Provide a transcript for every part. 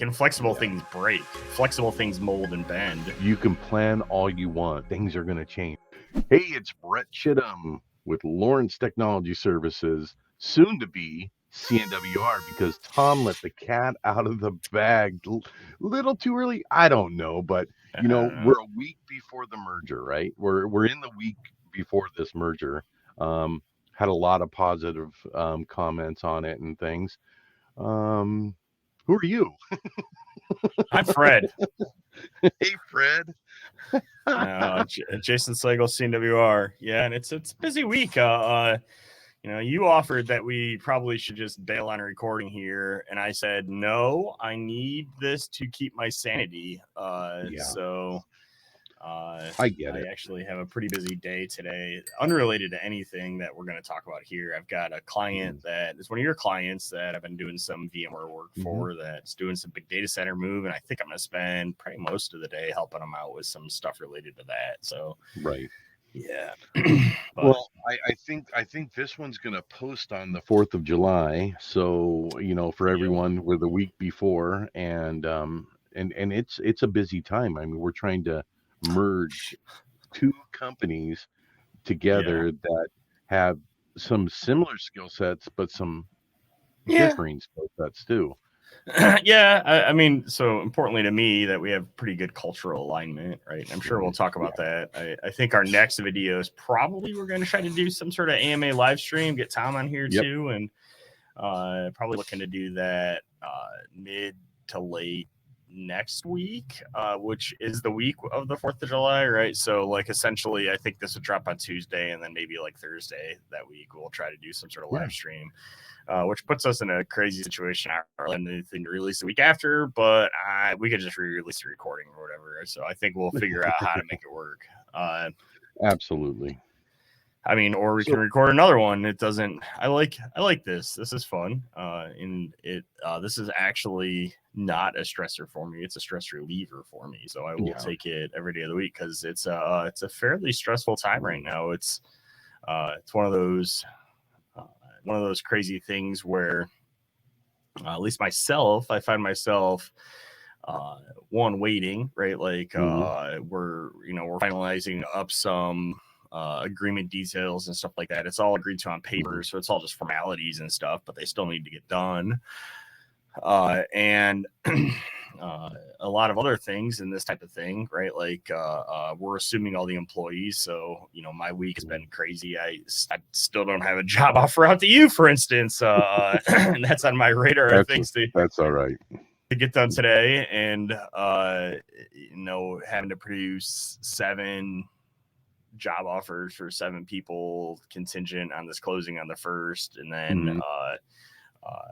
And flexible things break. Flexible things mold and bend. You can plan all you want. Things are going to change. Hey, it's Brett Chittum with Lawrence Technology Services, soon to be CNWR, because Tom let the cat out of the bag little too early. I don't know, but we're a week before the merger, right? We're in the week before this merger. Had a lot of positive comments on it and things. Who are you? I'm Fred. Hey, Fred. Jason Slagle, CNWR. Yeah, and it's a busy week. You offered that we probably should just bail on recording here, and I said no. I need this to keep my sanity. So I get it. I actually have a pretty busy day today, unrelated to anything that we're going to talk about here. I've got a client that is one of your clients that I've been doing some VMware work for, that's doing some big data center move, and I think I'm going to spend probably most of the day helping them out with some stuff related to that. So right. Yeah. Well, I think this one's going to post on the 4th of July. So, for everyone, we're the week before, and it's a busy time. I mean, we're trying to merge two companies together that have some similar skill sets, but some differing skill sets too. I mean, so importantly to me that we have pretty good cultural alignment, right? I'm sure we'll talk about that. I think our next video is probably we're going to try to do some sort of AMA live stream, get Tom on here too, and probably looking to do that mid to late next week, which is the week of the 4th of July, right? So like essentially I think this would drop on Tuesday, and then maybe like Thursday that week we'll try to do some sort of live stream, which puts us in a crazy situation. I don't have anything to release the week after, but we could just re-release the recording or whatever. So I think we'll figure out how to make it work. Absolutely. I mean, or we can record another one. It doesn't. I like this. This is fun. This is actually not a stressor for me. It's a stress reliever for me. So I will take it every day of the week because it's a fairly stressful time right now. It's one of those crazy things where at least myself, I find myself waiting, right? Like we're finalizing up some agreement details and stuff like that. It's all agreed to on paper, so it's all just formalities and stuff, but they still need to get done. And a lot of other things in this type of thing, right? Like we're assuming all the employees. So, my week has been crazy. I still don't have a job offer out to you, for instance. And that's on my radar. That's all right. To get done today, and having to produce 7 job offers for 7 people contingent on this closing on the 1st, and then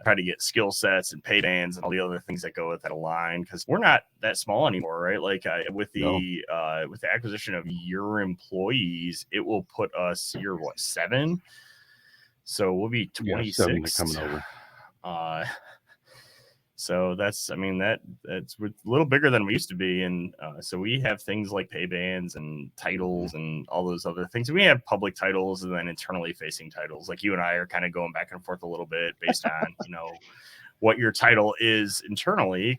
try to get skill sets and pay bands and all the other things that go with that align, because we're not that small anymore, right? Like with the acquisition of your employees, it will put us, you're 7, so we'll be 26 coming over. So that's a little bigger than we used to be. And so we have things like pay bands and titles and all those other things. We have public titles and then internally facing titles. Like you and I are kind of going back and forth a little bit based on, what your title is internally,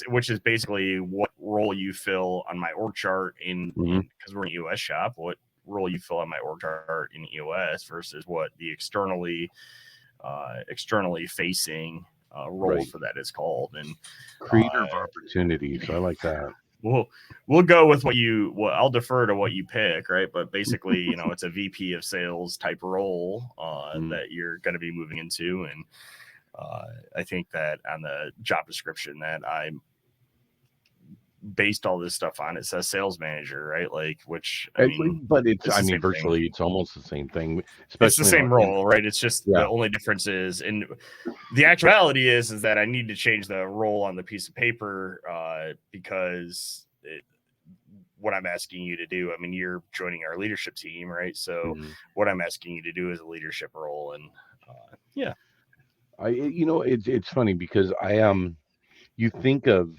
which is basically what role you fill on my org chart because we're an EOS shop, what role you fill on my org chart in EOS versus what the externally facing role for that is called. And creator of opportunities. I like that. We'll go with I'll defer to what you pick, right? But basically, it's a VP of sales type role that you're going to be moving into. And I think that on the job description that I based all this stuff on, it says sales manager, right? Like, but it's virtually it's almost the same thing. It's the same role, right? It's just the only difference is, and the actuality is that I need to change the role on the piece of paper because what I'm asking you to do, you're joining our leadership team, right? So what I'm asking you to do is a leadership role, and it's funny because you think of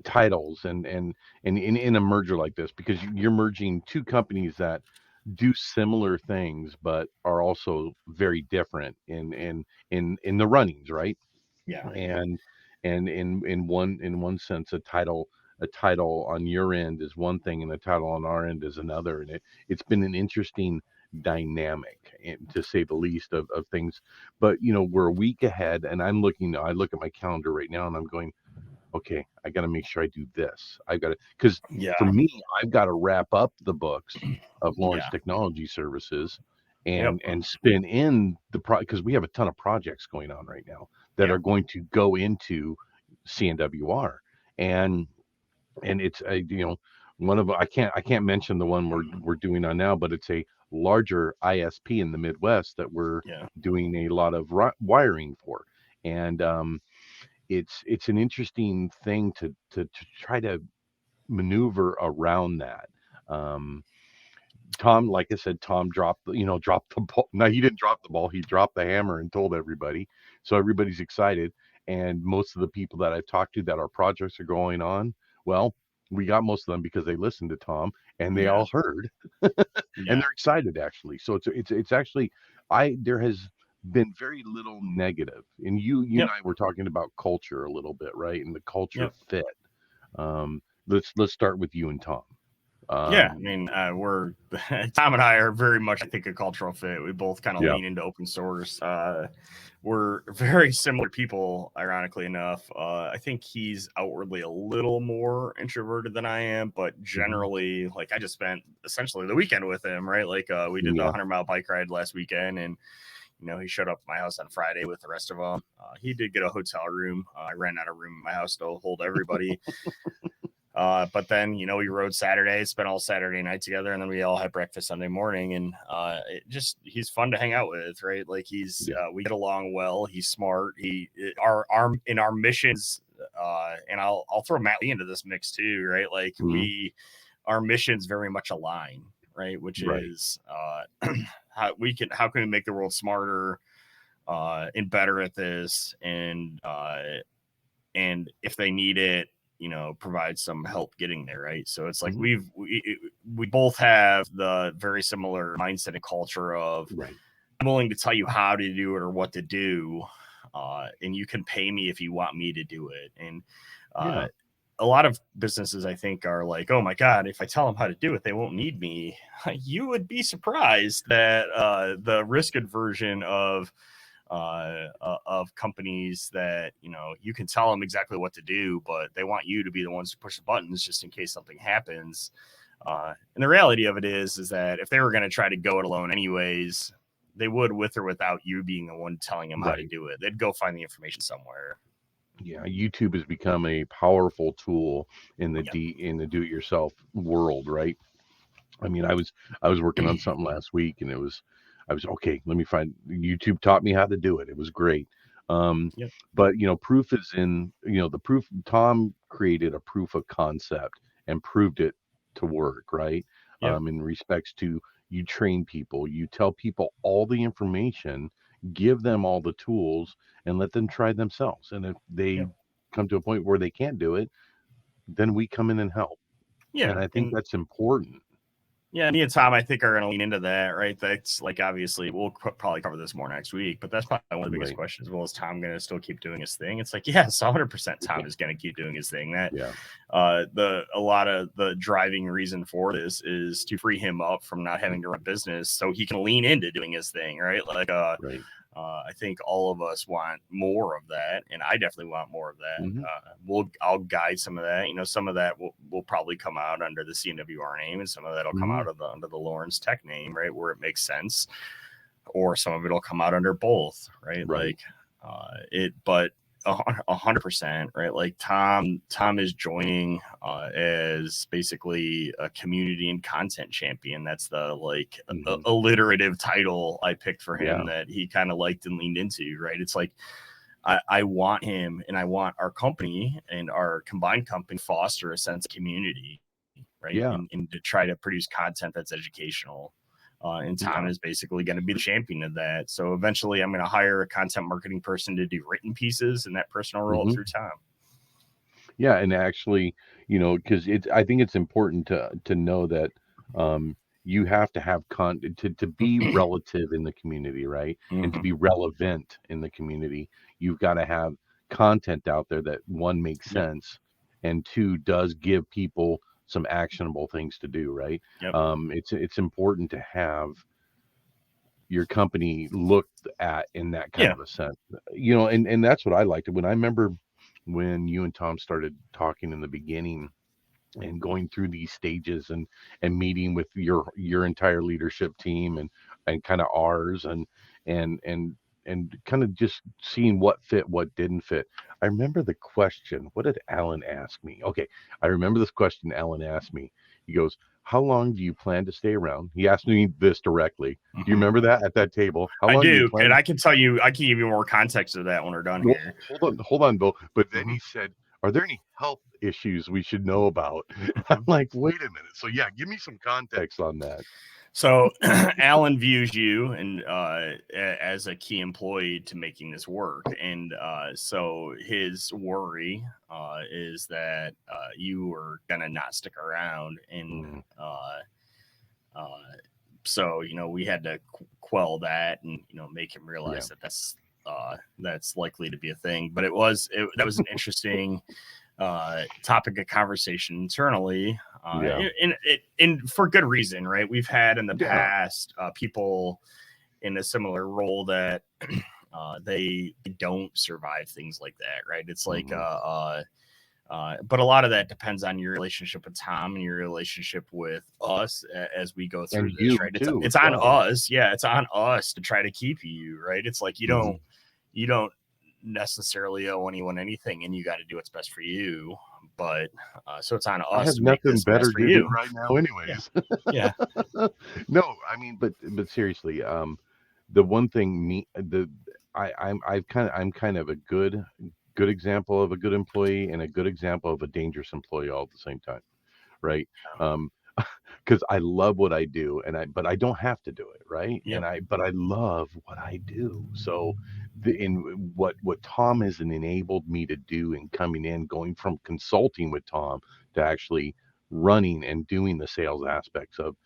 titles and in a merger like this, because you're merging two companies that do similar things but are also very different in the runnings, right? Yeah. And in one sense, a title on your end is one thing, and a title on our end is another. And it's been an interesting dynamic, to say the least, of things. But we're a week ahead, and I look at my calendar right now, and I'm going, okay, I got to make sure I do this. I got to, because Yeah. for me, I've got to wrap up the books of Lawrence Yeah. Technology Services, Yep. and spin in because we have a ton of projects going on right now that are Yep. going to go into CNWR, and it's a one of, I can't mention the one we're doing on now, but it's a larger ISP in the Midwest that we're Yeah. doing a lot of wiring for, and it's an interesting thing to try to maneuver around that. Um, Tom, like I said, Tom dropped the ball. No, he didn't drop the ball. He dropped the hammer and told everybody. So everybody's excited. And most of the people that I've talked to that our projects are going on, well, we got most of them because they listened to Tom and they Yeah. all heard, and Yeah. they're excited actually. So it's actually, I there has been very little negative. And you and Yep. I were talking about culture a little bit, right? And the culture Yep. fit. Let's start with you and Tom. Yeah, I Um, mean, we're Tom and I are very much, I think, a cultural fit. We both kind of yeah. lean into open source. We're very similar people, ironically enough. I think he's outwardly a little more introverted than I am, but Hmm. generally, like, I just spent essentially the weekend with him, right? Like, we did the Yeah. 100-mile bike ride last weekend, and he showed up at my house on Friday with the rest of them. He did get a hotel room. I ran out of room in my house to hold everybody. But then, we rode Saturday, spent all Saturday night together, and then we all had breakfast Sunday morning. And he's fun to hang out with, right? Like Yeah. we get along well. He's smart. Our missions, and I'll throw Matt Lee into this mix too, right? Like Mhm. our missions very much align, right? Which Right. is how can we make the world smarter and better at this, and if they need it, provide some help getting there, right? So it's like Mhm. we both have the very similar mindset and culture of, Right. I'm willing to tell you how to do it or what to do, and you can pay me if you want me to do it. And uh, Yeah. a lot of businesses, I think, are like, oh my god, if I tell them how to do it, they won't need me. You would be surprised that the risk aversion of companies that you can tell them exactly what to do, but they want you to be the ones to push the buttons just in case something happens. And the reality of it is that if they were going to try to go it alone anyways, they would, with or without you being the one telling them how to Right. do it. They'd go find the information somewhere. Yeah. YouTube has become a powerful tool in the Yeah. do-it-yourself world, right? I mean, I was working on something last week, and I was okay. Let me find YouTube taught me how to do it. It was great. Um, Yep. but proof is in the proof. Tom created a proof of concept and proved it to work, right? Yep. In respects to, you train people, you tell people all the information, give them all the tools, and let them try themselves. And if they Yep. come to a point where they can't do it, then we come in and help. And Yeah. I think And that's important. yeah, me and Tom, I think, are going to lean into that, right? That's like, obviously, we'll probably cover this more next week, but that's probably one of the biggest Right. questions. Well, is Tom going to still keep doing his thing? It's like, yes, 100% Yeah. Tom is going to keep doing his thing. That Yeah. a lot of the driving reason for this is to free him up from not having to run business so he can lean into doing his thing, right? Like, Right. I think all of us want more of that, and I definitely want more of that. Hmm. I'll guide some of that. Some of that will probably come out under the CNWR name, and some of that will come Hmm. out of under the Lawrence Tech name, right, where it makes sense. Or some of it'll come out under both, right? Right. Like but 100%, right? Like Tom is joining as basically a community and content champion. That's the like Hmm. alliterative title I picked for him Yeah. that he kind of liked and leaned into, right? It's like I want him and I want our company and our combined company foster a sense of community, right? Yeah. And to try to produce content that's educational. And Tom Yeah. is basically going to be the champion of that. So eventually, I'm going to hire a content marketing person to do written pieces, and that person will roll up Hmm. through Tom. Yeah. And actually, because I think it's important to know that you have to have to be relative in the community, right? And to Mm-hmm. be relevant in the community, you've got to have content out there that, one, makes Yep. sense, and two, does give people some actionable things to do, right? Yep. It's important to have your company looked at in that kind of a sense, and that's what I liked. When I remember when you and Tom started talking in the beginning and going through these stages and meeting with your entire leadership team and kind of ours and and and kind of just seeing what fit, what didn't fit. I remember the question, what did Alan ask me? Okay, I remember this question Alan asked me. He goes, how long do you plan to stay around? He asked me this directly. Do you remember that at that table? How I long do you do, plan? and I can give you more context of that when we're done Well, here. hold on, Bill. But then he said, are there any health issues we should know about? I'm like, wait a minute. So yeah, give me some context on that. So Alan views you and as a key employee to making this work, and so his worry is that you are gonna not stick around, and so we had to quell that and make him realize that that's likely to be a thing. But that was an interesting topic of conversation internally, and for good reason, right? We've had in the past people in a similar role that they don't survive things like that, right? It's like but a lot of that depends on your relationship with Tom and your relationship with us as we go through And this, you right? too, It's on us. Yeah, it's on us to try to keep you, right? It's like you don't necessarily owe anyone anything, and you got to do what's best for you. But so it's on I us have to make nothing this better best for to do you. right now, anyways. Yeah. No, I mean, but seriously, the one thing I'm kind of a good example of a good employee and a good example of a dangerous employee all at the same time, right? Because I love what I do, but I don't have to do it, right? Yep. But I love what I do. So, in what Tom has enabled me to do in coming in, going from consulting with Tom to actually running and doing the sales aspects of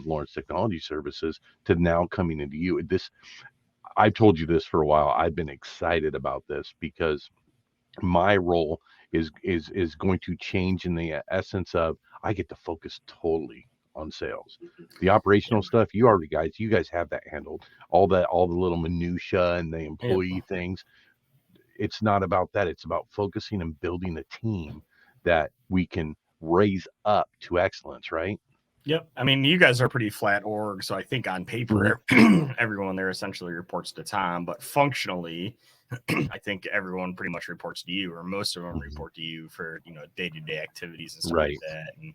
Lawrence Technology Services to now coming into you. I've told you this for a while. I've been excited about this because my role is going to change in the essence of I get to focus totally on sales. The operational stuff, you guys have that handled. All the little minutia and the employee things. It's not about that. It's about focusing and building a team that we can raise up to excellence, right? Yep. I mean, you guys are pretty flat org, so I think on paper, everyone there essentially reports to Tom, but functionally, I think everyone pretty much reports to you, or most of them report to you for day-to-day activities and stuff like that. And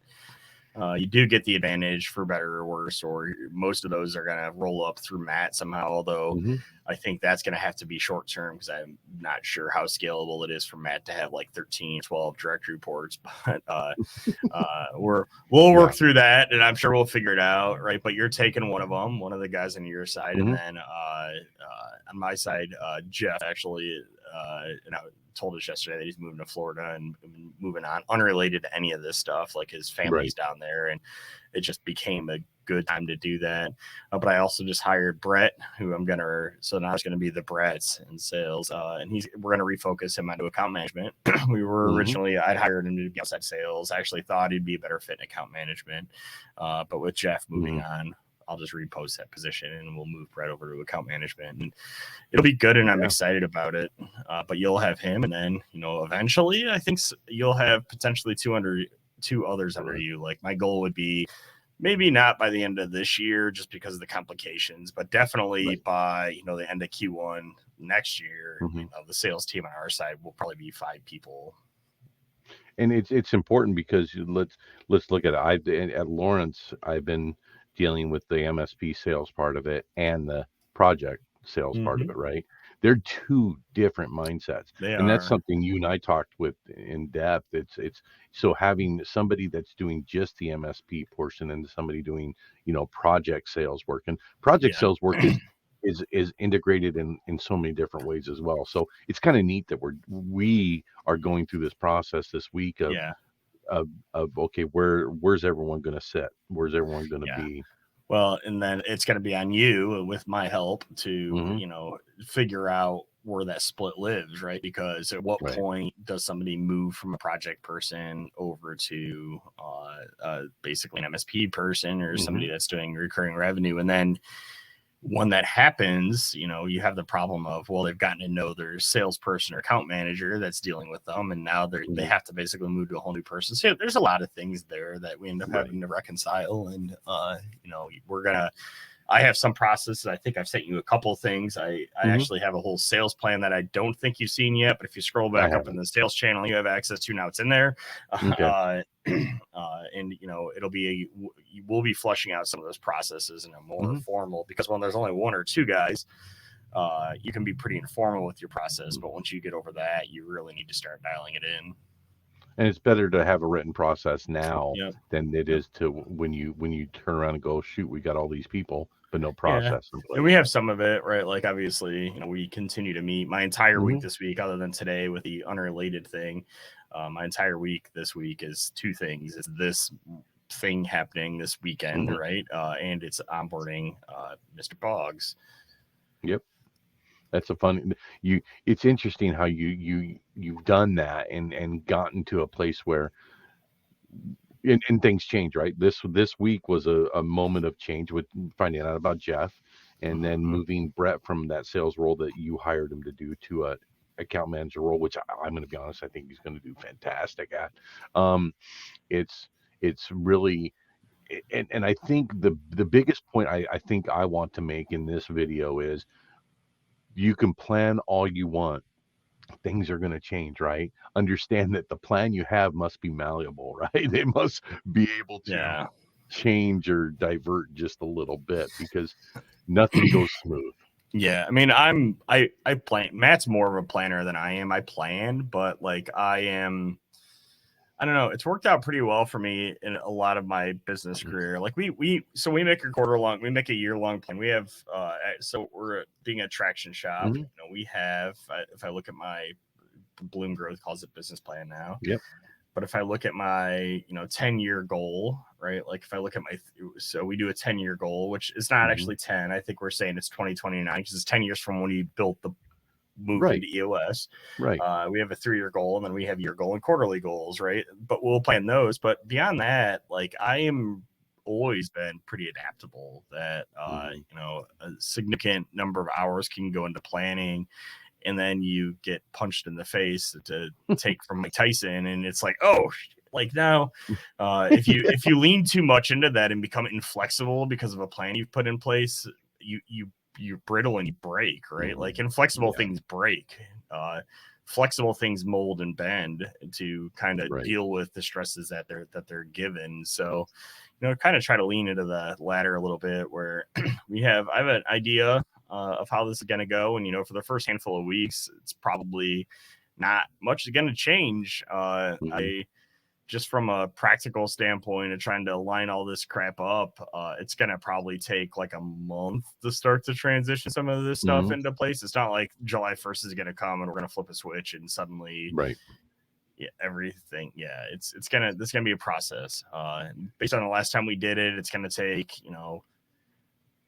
you do get the advantage, for better or worse, or most of those are going to roll up through Matt somehow, although I think that's going to have to be short term because I'm not sure how scalable it is for Matt to have like 13, 12 direct reports. But we'll work through that, and I'm sure we'll figure it out, right? But you're taking one of the guys on your side, and then on my side, Jeff actually, and I told us yesterday that he's moving to Florida and moving on, unrelated to any of this stuff. Like his family's down there, and it just became a good time to do that. But I also just hired Brett, who so now it's going to be the Brett's in sales, and we're going to refocus him onto account management. We were originally, I'd hired him to be outside sales. I actually thought he'd be a better fit in account management, but with Jeff moving on, I'll just repost that position and we'll move Brett over to account management, and it'll be good. And I'm excited about it. But you'll have him, and then eventually, I think you'll have potentially two others under you. Like my goal would be maybe not by the end of this year, just because of the complications, but definitely by the end of Q1 next year. The sales team on our side will probably be 5 people. And it's important because let's look at it. At Lawrence, I've been dealing with the MSP sales part of it and the project sales part of it, right? They're two different mindsets. That's something you and I talked with in depth. It's so having somebody that's doing just the MSP portion and somebody doing, project sales work, and project sales work is integrated in so many different ways as well. So it's kind of neat that we are going through this process this week of okay, where's everyone going to sit? Where's everyone going to be? Well, and then it's going to be on you with my help to, figure out where that split lives, right? Because at what Right. point does somebody move from a project person over to basically an MSP person or somebody that's doing recurring revenue? And then when that happens, you know, you have the problem of, well, they've gotten to know their salesperson or account manager that's dealing with them, and now they have to basically move to a whole new person. So there's a lot of things there that we end up having to reconcile. And you know, I have some processes. I think I've sent you a couple of things. I actually have a whole sales plan that I don't think you've seen yet, but if you scroll back up in the sales channel, you have access to now. It's in there. And you know, we'll be flushing out some of those processes in a more formal, because when there's only one or two guys, you can be pretty informal with your process, but once you get over that, you really need to start dialing it in. And it's better to have a written process now than it is to when you turn around and go, shoot, we got all these people, but no process in place. And we have some of it, right? Like, obviously, you know, we continue to meet. My entire week this week, other than today with the unrelated thing, my entire week this week is two things. It's this thing happening this weekend, right? And it's onboarding Mr. Boggs. Yep. That's a fun. It's interesting how you've done that and gotten to a place where and things change, right? This week was a moment of change with finding out about Jeff, and then moving Brett from that sales role that you hired him to do to a account manager role, which I'm going to be honest, I think he's going to do fantastic at. It's really. And I think the biggest point I think I want to make in this video is, you can plan all you want, things are going to change, right? Understand that the plan you have must be malleable, right? It must be able to change or divert just a little bit, because nothing goes smooth. Yeah, I mean, I plan. Matt's more of a planner than I am. I plan, but like I don't know. It's worked out pretty well for me in a lot of my business career. Like we make a year-long plan. We have so we're being a traction shop. You know, we have, if I look at my Bloom Growth calls it business plan now. Yep. But if I look at my 10-year goal, right? Like if I look at so we do a 10-year goal, which is not actually 10. I think we're saying it's 2029 because it's 10 years from when you built the move into EOS. Right. We have a 3-year goal, and then we have year goal and quarterly goals, right? But we'll plan those. But beyond that, like, I am always been pretty adaptable. That a significant number of hours can go into planning, and then you get punched in the face to take from Mike Tyson, and it's like, oh, like now, if you lean too much into that and become inflexible because of a plan you've put in place, you're brittle and you break, right? Like inflexible things break. Flexible things mold and bend to kind of deal with the stresses that they're given. So, kind of try to lean into the latter a little bit, where I have an idea of how this is going to go, and for the first handful of weeks, it's probably not much is going to change. I just from a practical standpoint of trying to line all this crap up, it's going to probably take like a month to start to transition some of this stuff into place. It's not like July 1st is going to come and we're going to flip a switch and suddenly everything. Yeah, this is going to be a process. Based on the last time we did it, it's going to take,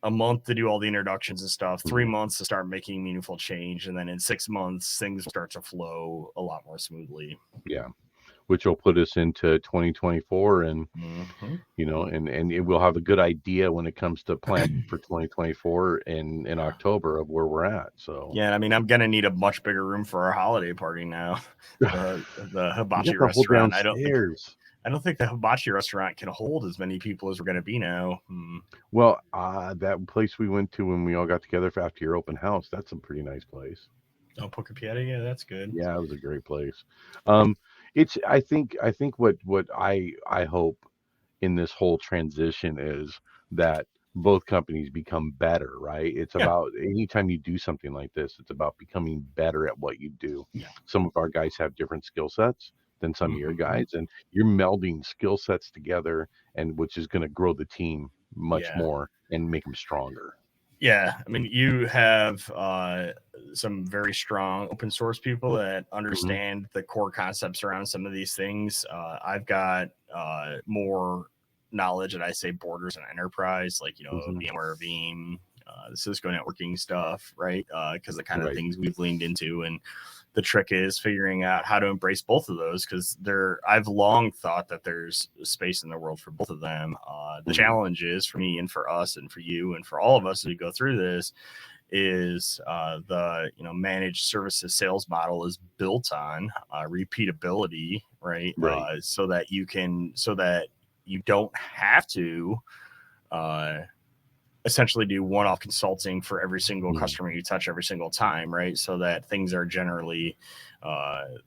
a month to do all the introductions and stuff, 3 months to start making meaningful change. And then in 6 months, things start to flow a lot more smoothly. Yeah. Which will put us into 2024, and and it will have a good idea when it comes to planning for 2024 in October of where we're at. So I mean, I'm gonna need a much bigger room for our holiday party now. The hibachi restaurant. I don't think the hibachi restaurant can hold as many people as we're gonna be now. Well, that place we went to when we all got together after your open house, that's a pretty nice place. Oh, Poca Pieta, yeah, that's good. Yeah, it was a great place. I think what I hope in this whole transition is that both companies become better, right? It's about anytime you do something like this, it's about becoming better at what you do. Some of our guys have different skill sets than some of your guys, and you're melding skill sets together, and which is going to grow the team much more and make them stronger. Yeah, I mean, you have some very strong open source people that understand the core concepts around some of these things. I've got more knowledge, and I say borders and enterprise, like VMware, Veeam, the Cisco networking stuff, right? Because the kind of Right. things we've leaned into, and the trick is figuring out how to embrace both of those, because I've long thought that there's space in the world for both of them. The challenge is for me and for us and for you and for all of us as we go through this is the managed services sales model is built on repeatability, right? So that you don't have to essentially do one-off consulting for every single customer you touch every single time, right? So that things are generally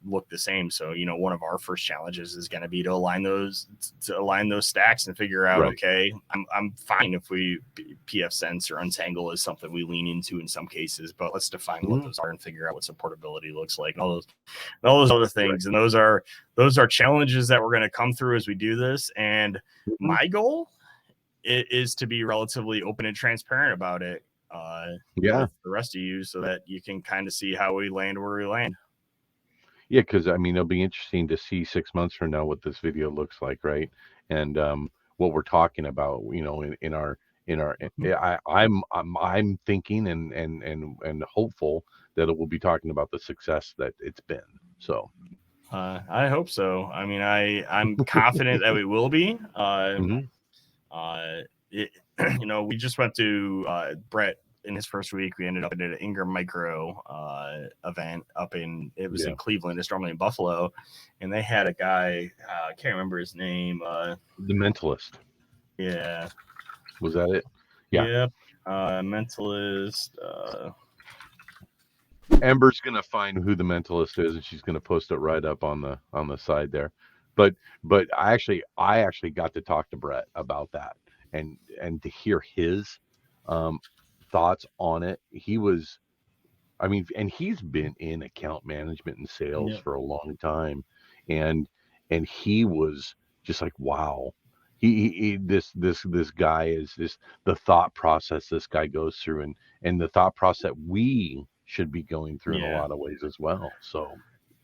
look the same. So, one of our first challenges is going to be to align those stacks and figure out, okay, I'm fine if we PF Sense or Untangle is something we lean into in some cases, but let's define what those are and figure out what supportability looks like, and all those other things. And those are challenges that we're going to come through as we do this. And my goal is to be relatively open and transparent about it with the rest of you, so that you can kind of see how we land where we land. Yeah, because I mean, it'll be interesting to see 6 months from now what this video looks like, right? And what we're talking about, in our I'm thinking and hopeful that it will be talking about the success that it's been. So I hope so. I mean, I'm confident that we will be. We just went to Brett in his first week. We ended up at an Ingram Micro event it was in Cleveland. It's normally in Buffalo, and they had a guy. I can't remember his name. The Mentalist. Yeah. Was that it? Yeah. Yep. Mentalist. Amber's gonna find who the Mentalist is, and she's gonna post it right up on the side there. But I actually got to talk to Brett about that and to hear his thoughts on it. And he's been in account management and sales for a long time, and he was just like, wow. This guy is the thought process this guy goes through, and the thought process that we should be going through in a lot of ways as well. So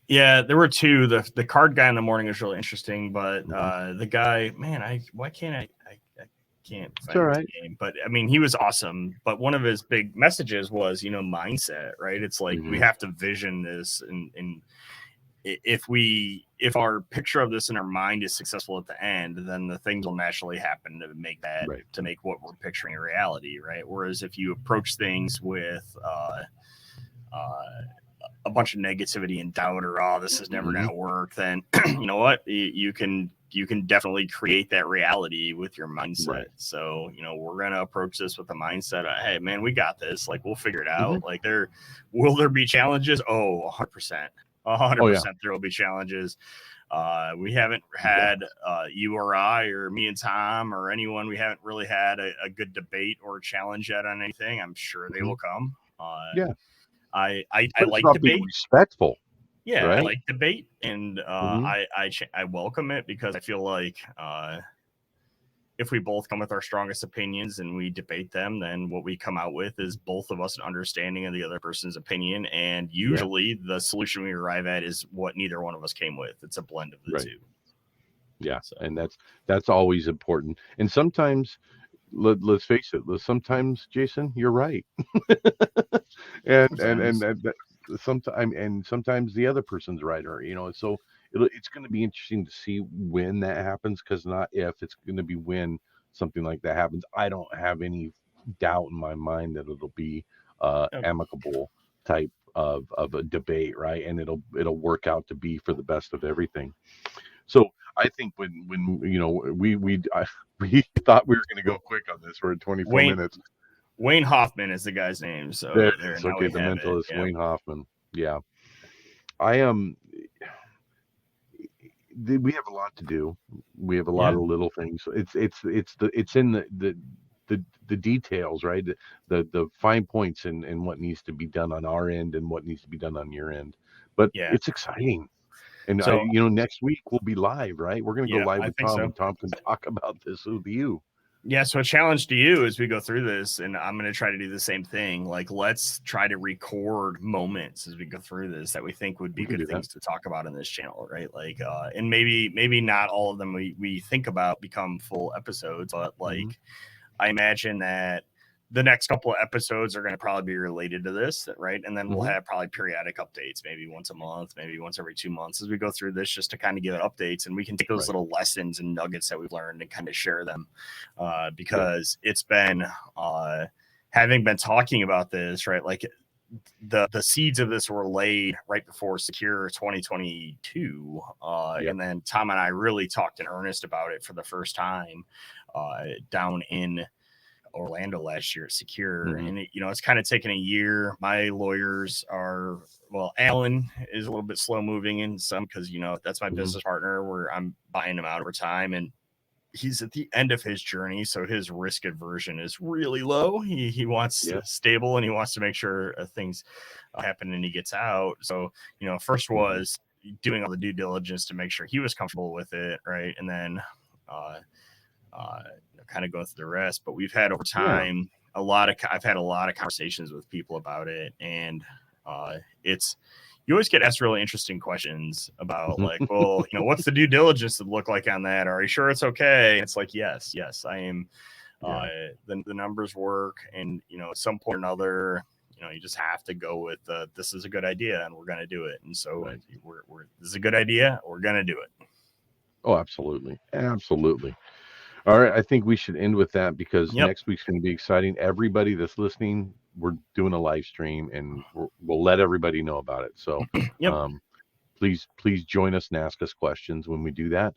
yeah, there were two. The card guy in the morning was really interesting, but the guy, man, why can't I can't find his name, but I mean, he was awesome. But one of his big messages was, mindset, right? It's like we have to vision this, and if our picture of this in our mind is successful at the end, then the things will naturally happen to make that to make what we're picturing a reality, right? Whereas if you approach things with a bunch of negativity and doubt, or this is never going to work, then you know what, you can definitely create that reality with your mindset. So we're going to approach this with the mindset of, hey man, we got this, like we'll figure it out. Like will there be challenges? 100%. 100% there will be challenges. We haven't had you or I or me and Tom or anyone, we haven't really had a good debate or challenge yet on anything. I'm sure they will come. I like debate. Respectful. Yeah, right? I like debate, and I welcome it, because I feel like if we both come with our strongest opinions and we debate them, then what we come out with is both of us an understanding of the other person's opinion, and usually the solution we arrive at is what neither one of us came with. It's a blend of the two. Yeah, so. And that's always important. And sometimes, let's face it, sometimes, Jason, you're right. Sometimes the other person's right, or so it's going to be interesting to see when that happens, because not if, it's going to be when something like that happens. I don't have any doubt in my mind that it'll be amicable type of a debate, right? And it'll work out to be for the best of everything. So I think when we thought we were going to go quick on this, we're at 24 minutes. Wayne Hoffman is the guy's name. So there it is. Okay, the Mentalist, Wayne Hoffman. Yeah, I am. We have a lot to do. We have a lot of little things. It's in the details, right? The fine points and what needs to be done on our end and what needs to be done on your end. But it's exciting. And so, next week we'll be live, right? We're going to go live with Tom, and Tom can talk about this with you. Yeah, so a challenge to you as we go through this, and I'm going to try to do the same thing. Like, let's try to record moments as we go through this that we think would be good things to talk about in this channel, right? Like, and maybe not all of them we think about become full episodes, but like, I imagine that the next couple of episodes are going to probably be related to this, right? And then we'll have probably periodic updates, maybe once a month, maybe once every 2 months as we go through this, just to kind of give it updates, and we can take those little lessons and nuggets that we've learned and kind of share them, because it's been having been talking about this, right? Like the seeds of this were laid right before Secure 2022, and then Tom and I really talked in earnest about it for the first time down in Orlando last year at Secure. And it, it's kind of taken a year. My lawyers are, well, Alan is a little bit slow moving in some, because that's my business partner, where I'm buying him out over time, and he's at the end of his journey, so his risk aversion is really low. He wants stable, and he wants to make sure things happen and he gets out. So first was doing all the due diligence to make sure he was comfortable with it, right? And then kind of go through the rest. But we've had over time I've had a lot of conversations with people about it, and you always get asked really interesting questions about like, well, what's the due diligence look like on that? Are you sure it's okay? And it's like, yes, I am. The numbers work, and at some point or another, you just have to go with this is a good idea, and we're going to do it. And so this is a good idea, we're going to do it. Oh, absolutely. All right, I think we should end with that, because next week's going to be exciting. Everybody that's listening, we're doing a live stream, and we'll let everybody know about it. So please join us and ask us questions when we do that.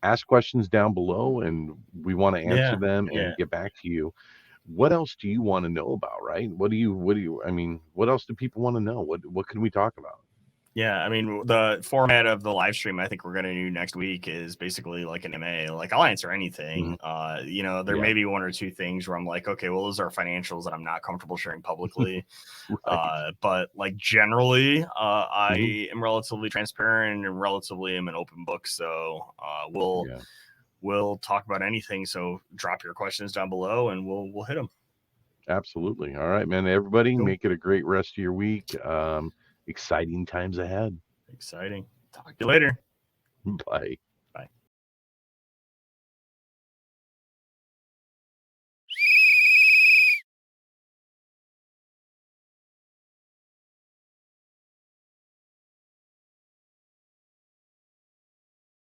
Ask questions down below, and we want to answer them and get back to you. What else do you want to know about, right? What else do people want to know? What can we talk about? Yeah, I mean, the format of the live stream I think we're going to do next week is basically like an MA. Like, I'll answer anything. There may be one or two things where I'm like, okay, well, those are financials that I'm not comfortable sharing publicly. But like generally, I am relatively transparent and relatively am an open book. So we'll talk about anything. So drop your questions down below, and we'll hit them. Absolutely. All right, man. Everybody, make it a great rest of your week. Exciting times ahead. Exciting. Talk to you later. Bye.